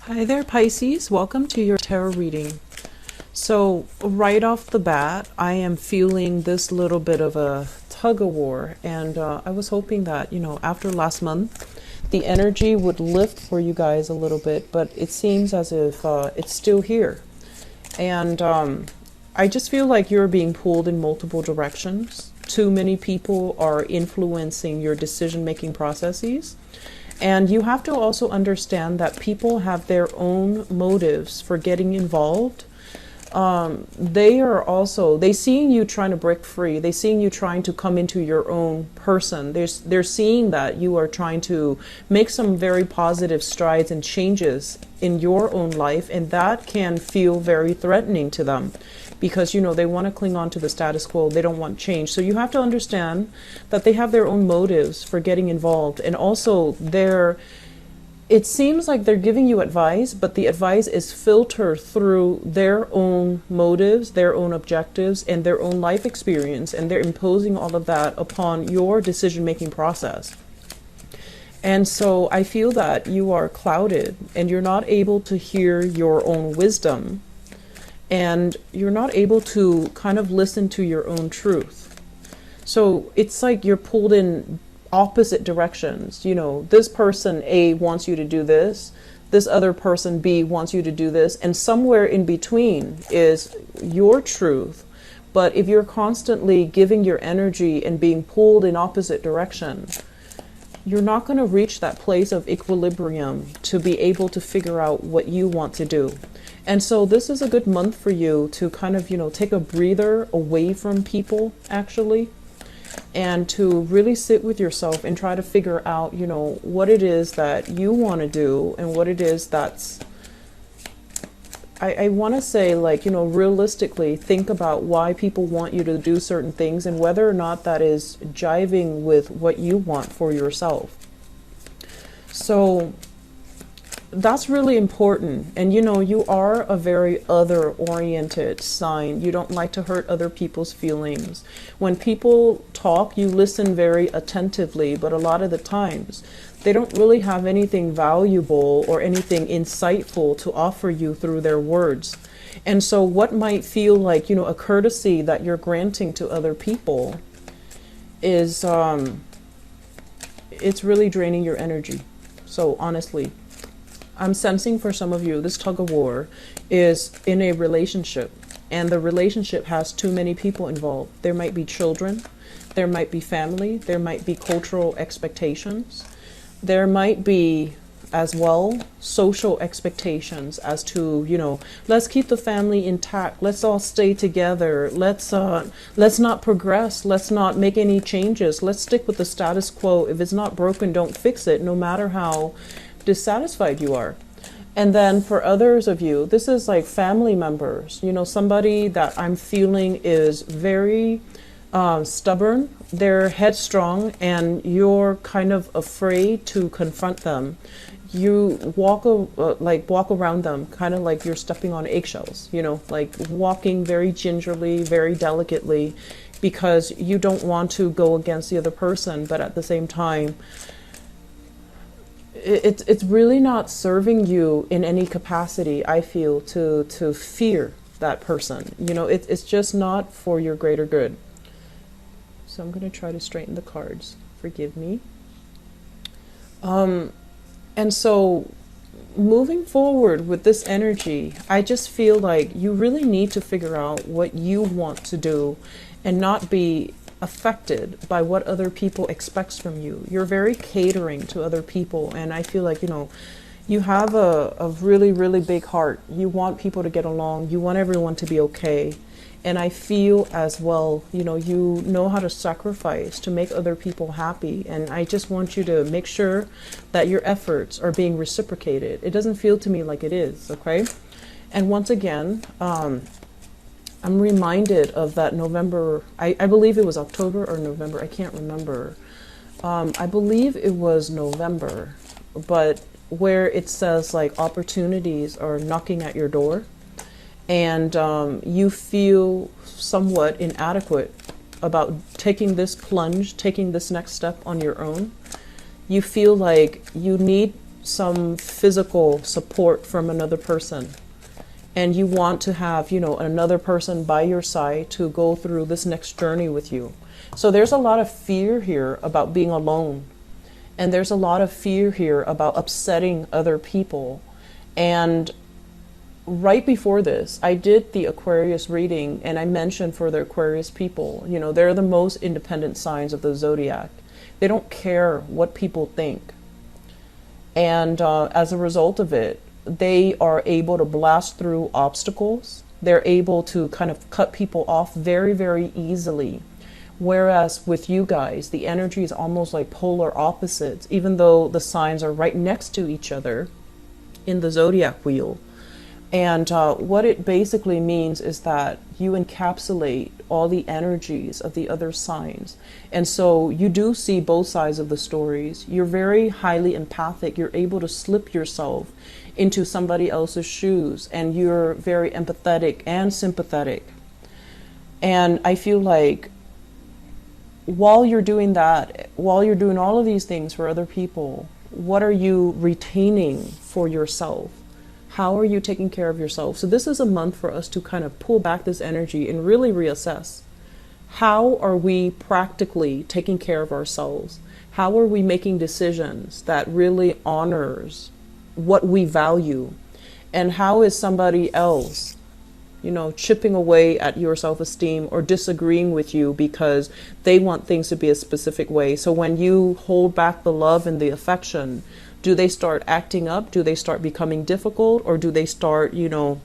Hi there, Pisces. Welcome to your tarot reading. So right off the bat, I am feeling this little bit of a tug of war, and I was hoping that, after last month, the energy would lift for you guys a little bit, but it seems as if it's still here. And I just feel like you're being pulled in multiple directions. Too many people are influencing your decision-making processes. And you have to also understand that people have their own motives for getting involved. They seeing you trying to break free. They seeing you trying to come into your own person. They're seeing that you are trying to make some very positive strides and changes in your own life, and that can feel very threatening to them because they want to cling on to the status quo. They don't want change. So you have to understand that they have their own motives for getting involved, and also it seems like they're giving you advice, but the advice is filtered through their own motives, their own objectives, and their own life experience, and they're imposing all of that upon your decision-making process. And so I feel that you are clouded, and you're not able to hear your own wisdom, and you're not able to kind of listen to your own truth. So it's like you're pulled in opposite directions. This person A wants you to do this other person B wants you to do this, and somewhere in between is your truth. But if you're constantly giving your energy and being pulled in opposite direction, you're not going to reach that place of equilibrium to be able to figure out what you want to do. And so this is a good month for you to kind of take a breather away from people, actually, and to really sit with yourself and try to figure out, what it is that you want to do, and what it is that's, I want to say, realistically think about why people want you to do certain things and whether or not that is jiving with what you want for yourself. So that's really important. And you are a very other-oriented sign. You don't like to hurt other people's feelings. When people talk, you listen very attentively, but a lot of the times they don't really have anything valuable or anything insightful to offer you through their words. And so what might feel like, a courtesy that you're granting to other people is, it's really draining your energy. So honestly, I'm sensing for some of you, this tug of war is in a relationship, and the relationship has too many people involved. There might be children, there might be family, there might be cultural expectations, there might be as well social expectations as to, let's keep the family intact, let's all stay together, let's not progress, let's not make any changes, let's stick with the status quo. If it's not broken, don't fix it, no matter how dissatisfied you are. And then for others of you, this is like family members, somebody that I'm feeling is very stubborn, they're headstrong, and you're kind of afraid to confront them. You walk around them kind of like you're stepping on eggshells, like walking very gingerly, very delicately, because you don't want to go against the other person, but at the same time it's really not serving you in any capacity, I feel, to fear that person. It's just not for your greater good. So I'm going to try to straighten the cards. Forgive me. And so moving forward with this energy, I just feel like you really need to figure out what you want to do and not be affected by what other people expect from you. You're very catering to other people, and I feel like you have a really, really big heart. You want people to get along, you want everyone to be okay, and I feel as well you know how to sacrifice to make other people happy, and I just want you to make sure that your efforts are being reciprocated. It doesn't feel to me like it is, okay? And once again, I'm reminded of that November, I believe it was October or November, I can't remember. I believe it was November, but where it says like opportunities are knocking at your door, and you feel somewhat inadequate about taking this plunge, taking this next step on your own. You feel like you need some physical support from another person. And you want to have, you know, another person by your side to go through this next journey with you. So there's a lot of fear here about being alone. And there's a lot of fear here about upsetting other people. And right before this, I did the Aquarius reading, and I mentioned for the Aquarius people, you know, they're the most independent signs of the zodiac. They don't care what people think. And as a result of it, they are able to blast through obstacles. They're able to kind of cut people off very, very easily. Whereas with you guys, the energy is almost like polar opposites, even though the signs are right next to each other in the zodiac wheel. And what it basically means is that you encapsulate all the energies of the other signs. And so you do see both sides of the stories. You're very highly empathic. You're able to slip yourself into somebody else's shoes, and you're very empathetic and sympathetic. And I feel like while you're doing that, while you're doing all of these things for other people, what are you retaining for yourself? How are you taking care of yourself? So this is a month for us to kind of pull back this energy and really reassess. How are we practically taking care of ourselves? How are we making decisions that really honors what we value? And how is somebody else, you know, chipping away at your self-esteem or disagreeing with you because they want things to be a specific way? So when you hold back the love and the affection, do they start acting up? Do they start becoming difficult? Or do they start, you know,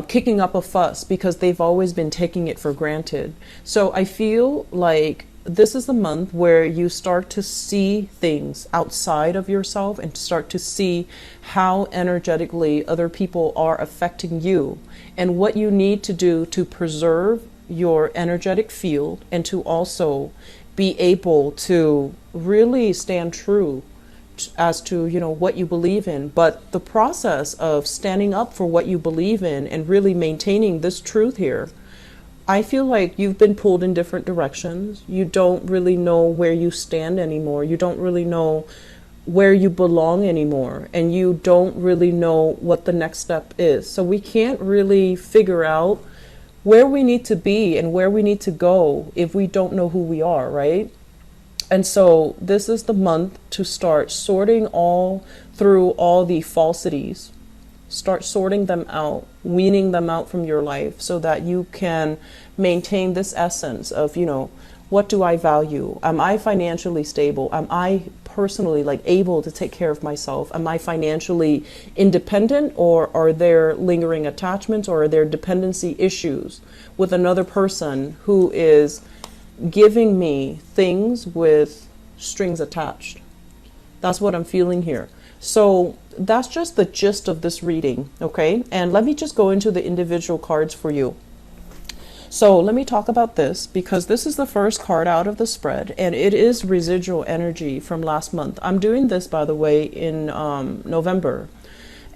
kicking up a fuss because they've always been taking it for granted? So I feel like this is the month where you start to see things outside of yourself and start to see how energetically other people are affecting you and what you need to do to preserve your energetic field and to also be able to really stand true as to, you know, what you believe in. But the process of standing up for what you believe in and really maintaining this truth here, I feel like you've been pulled in different directions. You don't really know where you stand anymore. You don't really know where you belong anymore. And you don't really know what the next step is. So we can't really figure out where we need to be and where we need to go if we don't know who we are, right? And so this is the month to start sorting through all the falsities. Start sorting them out, weaning them out from your life so that you can maintain this essence of, you know, what do I value? Am I financially stable? Am I personally able to take care of myself? Am I financially independent, or are there lingering attachments, or are there dependency issues with another person who is giving me things with strings attached? That's what I'm feeling here. So that's just the gist of this reading, okay? And let me just go into the individual cards for you. So let me talk about this, because this is the first card out of the spread, and it is residual energy from last month. I'm doing this, by the way, in November.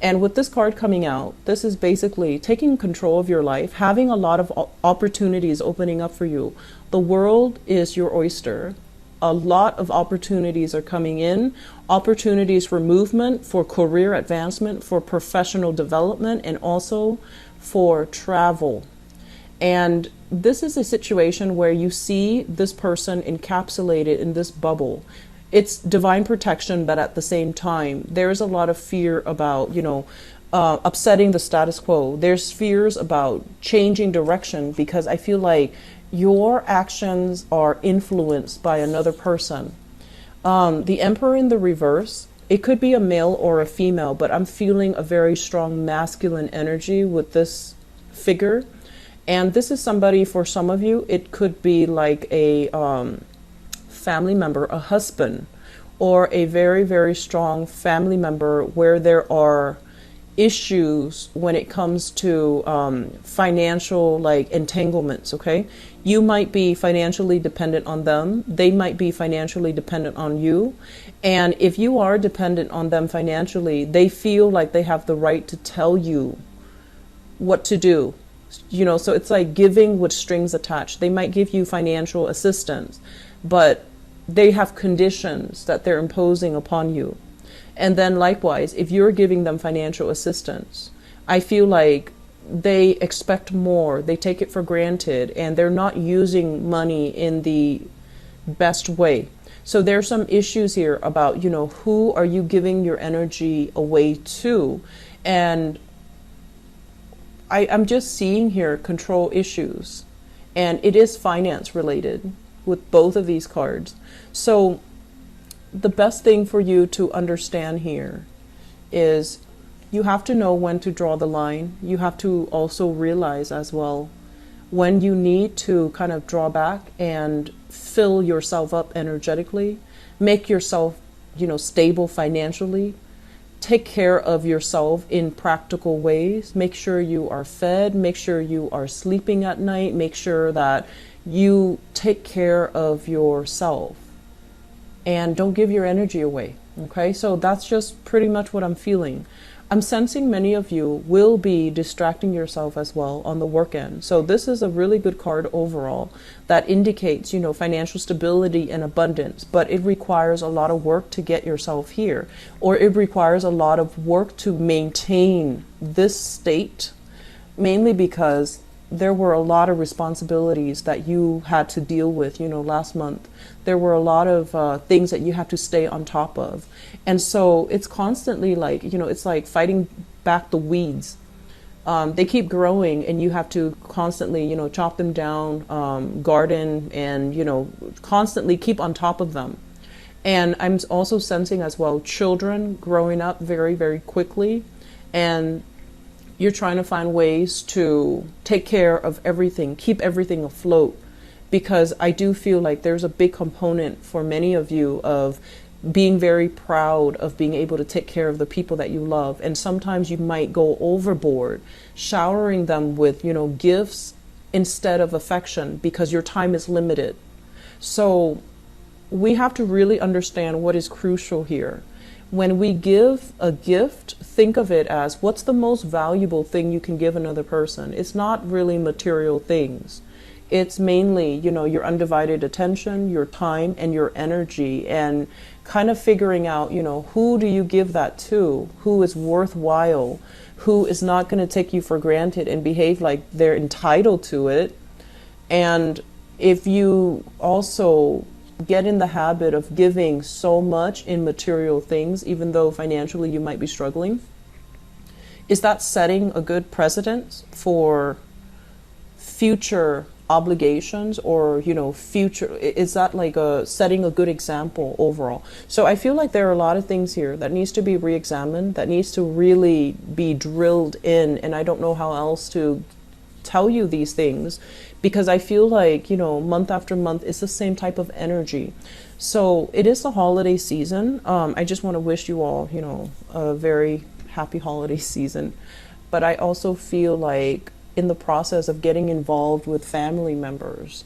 And with this card coming out, this is basically taking control of your life, having a lot of opportunities opening up for you. The world is your oyster. A lot of opportunities are coming in, opportunities for movement, for career advancement, for professional development, and also for travel. And this is a situation where you see this person encapsulated in this bubble. It's divine protection, but at the same time, there's a lot of fear about, you know, upsetting the status quo. There's fears about changing direction, because I feel like your actions are influenced by another person. The Emperor in the reverse, it could be a male or a female, but I'm feeling a very strong masculine energy with this figure. And this is somebody, for some of you, it could be like a family member, a husband, or a very, very strong family member where there are issues when it comes to financial entanglements, okay? You might be financially dependent on them. They might be financially dependent on you. And if you are dependent on them financially, they feel like they have the right to tell you what to do. You know, so it's like giving with strings attached. They might give you financial assistance, but they have conditions that they're imposing upon you. And then likewise, if you're giving them financial assistance, I feel like they expect more, they take it for granted, and they're not using money in the best way. So there's some issues here about, you know, who are you giving your energy away to? And I'm just seeing here control issues, and it is finance related with both of these cards. So the best thing for you to understand here is you have to know when to draw the line. You have to also realize as well when you need to kind of draw back and fill yourself up energetically, make yourself, you know, stable financially, take care of yourself in practical ways, make sure you are fed, make sure you are sleeping at night, make sure that you take care of yourself and don't give your energy away. Okay, so that's just pretty much what I'm feeling. I'm sensing many of you will be distracting yourself as well on the work end. So this is a really good card overall that indicates, you know, financial stability and abundance, but it requires a lot of work to get yourself here, or it requires a lot of work to maintain this state, mainly because there were a lot of responsibilities that you had to deal with, you know, last month. There were a lot of things that you have to stay on top of. And so it's constantly like, you know, it's like fighting back the weeds. They keep growing and you have to constantly, you know, chop them down, garden, and, you know, constantly keep on top of them. And I'm also sensing as well children growing up very, very quickly, and you're trying to find ways to take care of everything, keep everything afloat, because I do feel like there's a big component for many of you of being very proud of being able to take care of the people that you love. And sometimes you might go overboard, showering them with, you know, gifts instead of affection because your time is limited. So we have to really understand what is crucial here. When we give a gift, think of it as what's the most valuable thing you can give another person. It's not really material things. It's mainly, you know, your undivided attention, your time, and your energy, and kind of figuring out, you know, who do you give that to, who is worthwhile, who is not going to take you for granted and behave like they're entitled to it. And if you also get in the habit of giving so much in material things, even though financially you might be struggling, is that setting a good precedent for future obligations, or, you know, future, is that like setting a good example overall? So I feel like there are a lot of things here that needs to be re-examined, that needs to really be drilled in, and I don't know how else to tell you these things, because I feel like, you know, month after month it's the same type of energy. So it is the holiday season. I just want to wish you all, you know, a very happy holiday season. But I also feel like in the process of getting involved with family members,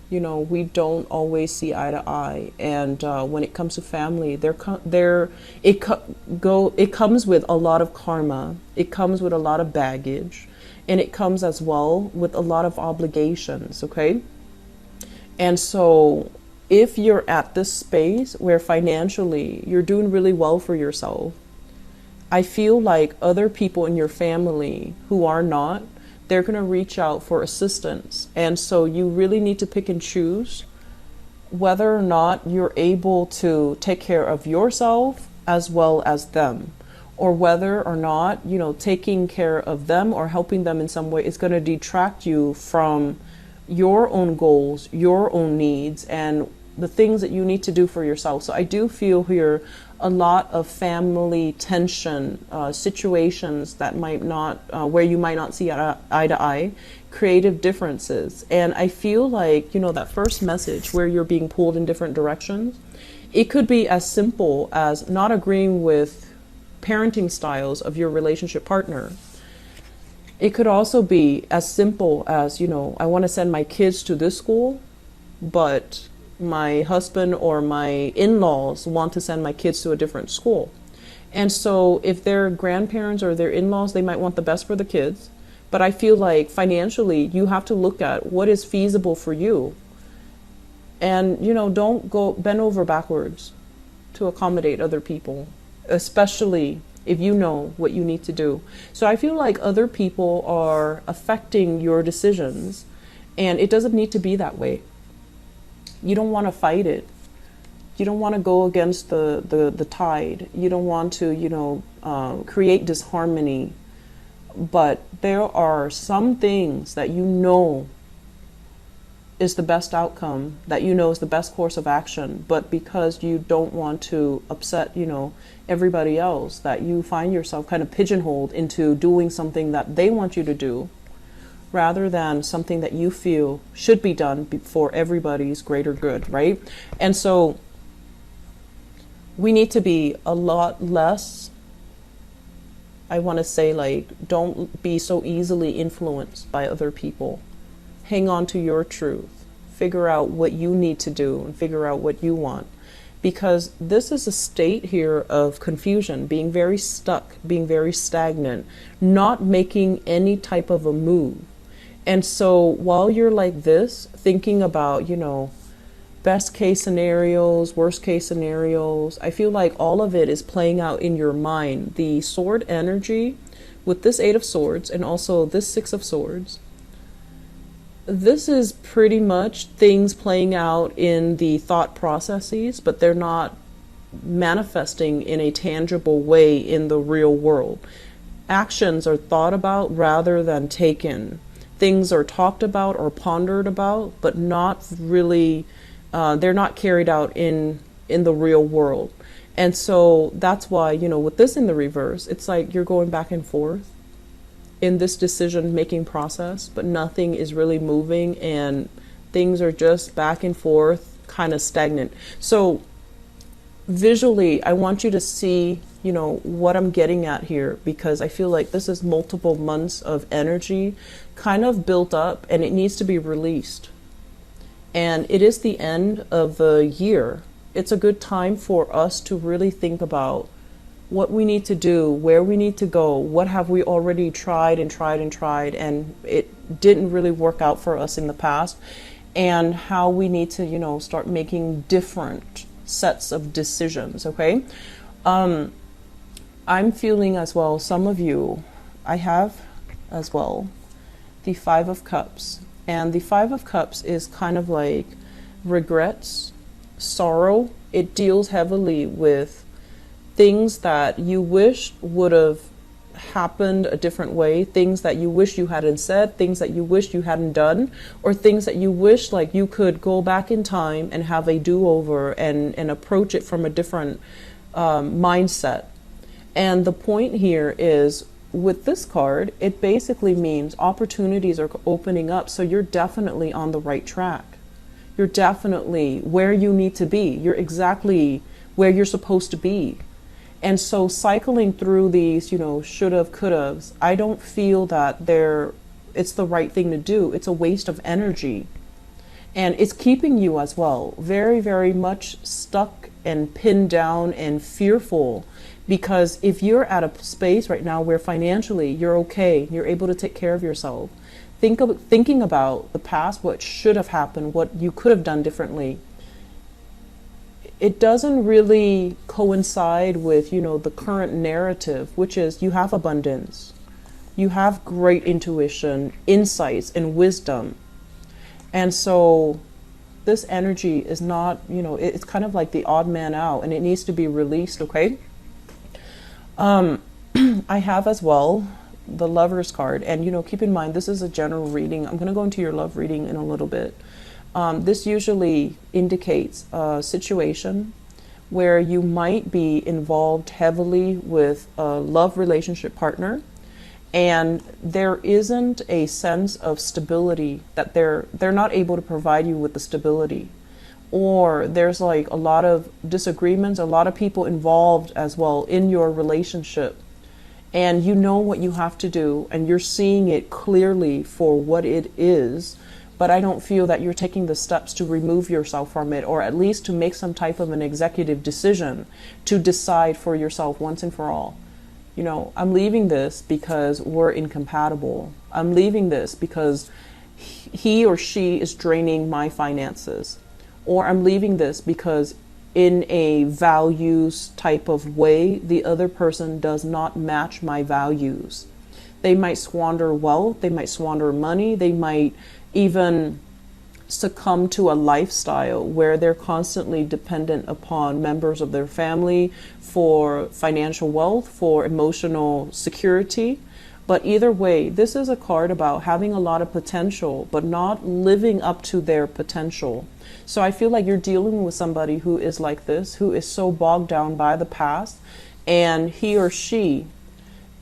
you know, we don't always see eye to eye. And when it comes to family, it comes with a lot of karma. It comes with a lot of baggage. And it comes as well with a lot of obligations, okay? And so if you're at this space where financially you're doing really well for yourself, I feel like other people in your family who are not, they're going to reach out for assistance. And so you really need to pick and choose whether or not you're able to take care of yourself as well as them, or whether or not, you know, taking care of them or helping them in some way is going to detract you from your own goals, your own needs, and the things that you need to do for yourself. So I do feel here a lot of family tension, situations that might not, where you might not see eye to eye, creative differences. And I feel like, you know, that first message where you're being pulled in different directions, it could be as simple as not agreeing with parenting styles of your relationship partner. It could also be as simple as, you know, I want to send my kids to this school, but my husband or my in-laws want to send my kids to a different school. And so if they're grandparents or their in-laws, they might want the best for the kids. But I feel like financially, you have to look at what is feasible for you. And, you know, don't go bend over backwards to accommodate other people. especially if you know what you need to do. So I feel like other people are affecting your decisions, and it doesn't need to be that way. You don't want to fight it. You don't want to go against the tide. You don't want to, create disharmony. But there are some things that you know is the best outcome, that you know is the best course of action, but because you don't want to upset, everybody else, that you find yourself kind of pigeonholed into doing something that they want you to do, rather than something that you feel should be done for everybody's greater good, right? And so we need to be a lot less, I want to say, like, don't be so easily influenced by other people. Hang on to your truth. Figure out what you need to do and figure out what you want. Because this is a state here of confusion, being very stuck, being very stagnant, not making any type of a move. And so while you're like this, thinking about, best case scenarios, worst case scenarios, I feel like all of it is playing out in your mind. The sword energy with this 8 of Swords and also this 6 of Swords, this is pretty much things playing out in the thought processes, but they're not manifesting in a tangible way in the real world. Actions are thought about rather than taken. Things are talked about or pondered about, but not really, they're not carried out in the real world. And so that's why, with this in the reverse, it's like you're going back and forth in this decision-making process, but nothing is really moving and things are just back and forth, kind of stagnant. So visually, I want you to see, what I'm getting at here, because I feel like this is multiple months of energy kind of built up and it needs to be released. And it is the end of the year. It's a good time for us to really think about what we need to do, where we need to go, what have we already tried and it didn't really work out for us in the past, and how we need to, start making different sets of decisions, okay? I'm feeling as well, some of you, I have as well, the 5 of Cups. And the 5 of Cups is kind of like regrets, sorrow. It deals heavily with things that you wish would have happened a different way, things that you wish you hadn't said, things that you wish you hadn't done, or things that you wish like you could go back in time and have a do-over and approach it from a different mindset. And the point here is, with this card, it basically means opportunities are opening up, so you're definitely on the right track. You're definitely where you need to be. You're exactly where you're supposed to be. And so cycling through these, should've, could'ves, I don't feel that it's the right thing to do. It's a waste of energy. And it's keeping you as well very, very much stuck and pinned down and fearful. Because if you're at a space right now where financially you're okay, you're able to take care of yourself, thinking about the past, what should have happened, what you could have done differently, it doesn't really coincide with, the current narrative, which is you have abundance, you have great intuition, insights, and wisdom. And so this energy is not, it's kind of like the odd man out, and it needs to be released, okay? I have as well the Lover's card, and keep in mind this is a general reading. I'm going to go into your love reading in a little bit. This usually indicates a situation where you might be involved heavily with a love relationship partner, and there isn't a sense of stability, that they're not able to provide you with the stability, or there's like a lot of disagreements, a lot of people involved as well in your relationship, and you know what you have to do and you're seeing it clearly for what it is, but I don't feel that you're taking the steps to remove yourself from it, or at least to make some type of an executive decision to decide for yourself once and for all. I'm leaving this because we're incompatible. I'm leaving this because he or she is draining my finances. Or I'm leaving this because in a values type of way. The other person does not match my values. They might squander wealth, they might squander money, they might even succumb to a lifestyle where they're constantly dependent upon members of their family for financial wealth, for emotional security. But either way, this is a card about having a lot of potential, but not living up to their potential. So I feel like you're dealing with somebody who is like this, who is so bogged down by the past, and he or she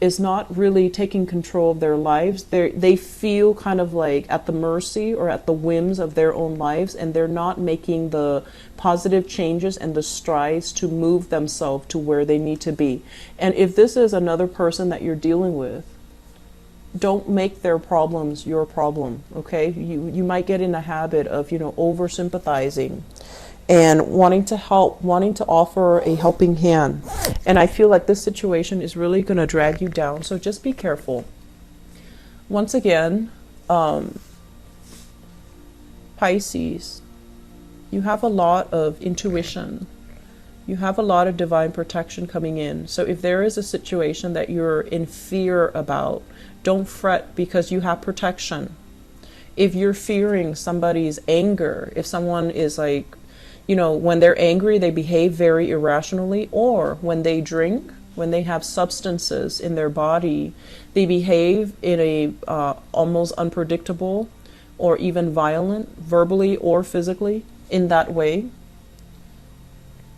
is not really taking control of their lives. They feel kind of like at the mercy or at the whims of their own lives, and they're not making the positive changes and the strides to move themselves to where they need to be. And if this is another person that you're dealing with, don't make their problems your problem, okay? You might get in a habit of, over sympathizing and wanting to help, wanting to offer a helping hand. And I feel like this situation is really going to drag you down. So just be careful. Once again, Pisces, you have a lot of intuition. You have a lot of divine protection coming in. So if there is a situation that you're in fear about, don't fret, because you have protection. If you're fearing somebody's anger, if someone is like, when they're angry, they behave very irrationally, or when they drink, when they have substances in their body, they behave in a almost unpredictable or even violent, verbally or physically, in that way,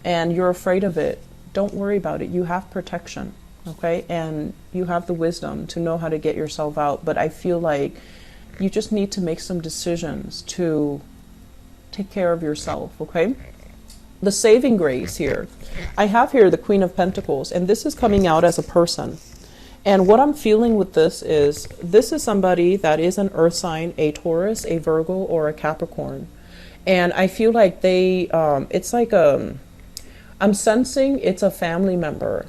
and you're afraid of it, don't worry about it. You have protection, okay? And you have the wisdom to know how to get yourself out. But I feel like you just need to make some decisions to take care of yourself, okay? The saving grace here. I have here the Queen of Pentacles, and this is coming out as a person. And what I'm feeling with this is somebody that is an earth sign, a Taurus, a Virgo, or a Capricorn. And I feel like they, it's like I'm sensing it's a family member.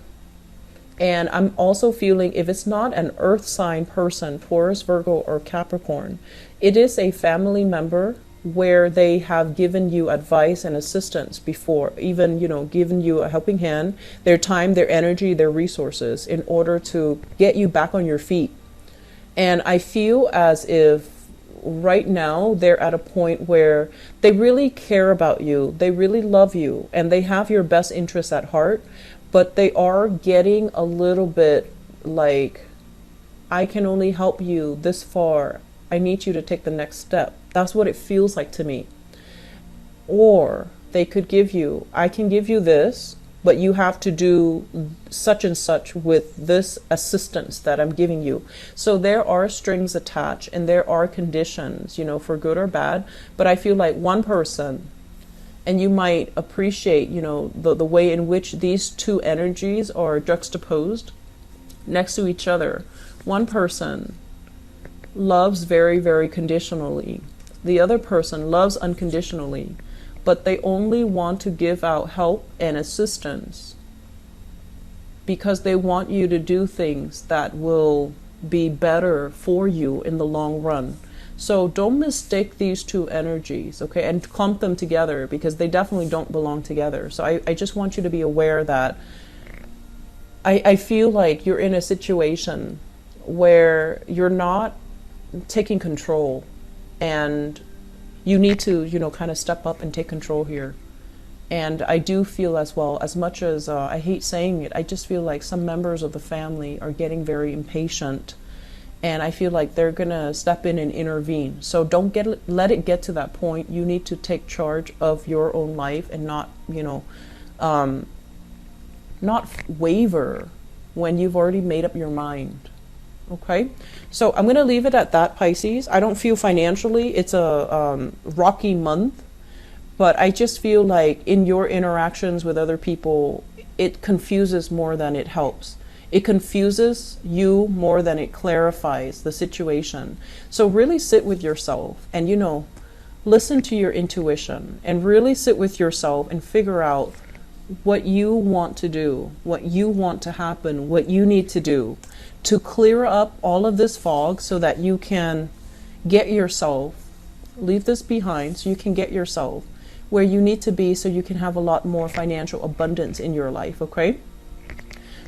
And I'm also feeling if it's not an earth sign person, Taurus, Virgo, or Capricorn, it is a family member where they have given you advice and assistance before, even, given you a helping hand, their time, their energy, their resources in order to get you back on your feet. And I feel as if right now they're at a point where they really care about you, they really love you, and they have your best interests at heart, but they are getting a little bit like, I can only help you this far. I need you to take the next step. That's what it feels like to me. Or they could give you, I can give you this, but you have to do such and such with this assistance that I'm giving you. So there are strings attached and there are conditions, for good or bad. But I feel like one person, and you might appreciate, the way in which these two energies are juxtaposed next to each other. One person loves very, very conditionally. The other person loves unconditionally, but they only want to give out help and assistance because they want you to do things that will be better for you in the long run. So don't mistake these two energies, okay, and clump them together, because they definitely don't belong together. So I just want you to be aware that I feel like you're in a situation where you're not taking control, and you need to, kind of step up and take control here. And I do feel as well, as much as I hate saying it, I just feel like some members of the family are getting very impatient, and I feel like they're gonna step in and intervene. So don't let it get to that point. You need to take charge of your own life and not, not waver when you've already made up your mind. Okay, so I'm going to leave it at that, Pisces. I don't feel financially it's a rocky month, but I just feel like in your interactions with other people, it confuses more than it helps. It confuses you more than it clarifies the situation. So really sit with yourself and, listen to your intuition and really sit with yourself and figure out what you want to do, what you want to happen, what you need to do to clear up all of this fog so that you can get yourself, leave this behind so you can get yourself where you need to be so you can have a lot more financial abundance in your life, okay?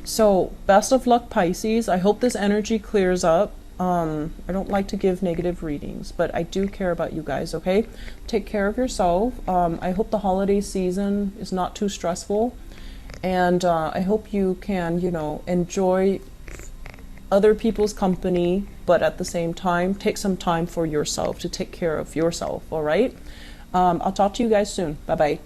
So best of luck, Pisces. I hope this energy clears up. I don't like to give negative readings, but I do care about you guys, okay? Take care of yourself. I hope the holiday season is not too stressful. And I hope you can, you know, enjoy other people's company, but at the same time, take some time for yourself to take care of yourself, all right? I'll talk to you guys soon. Bye-bye.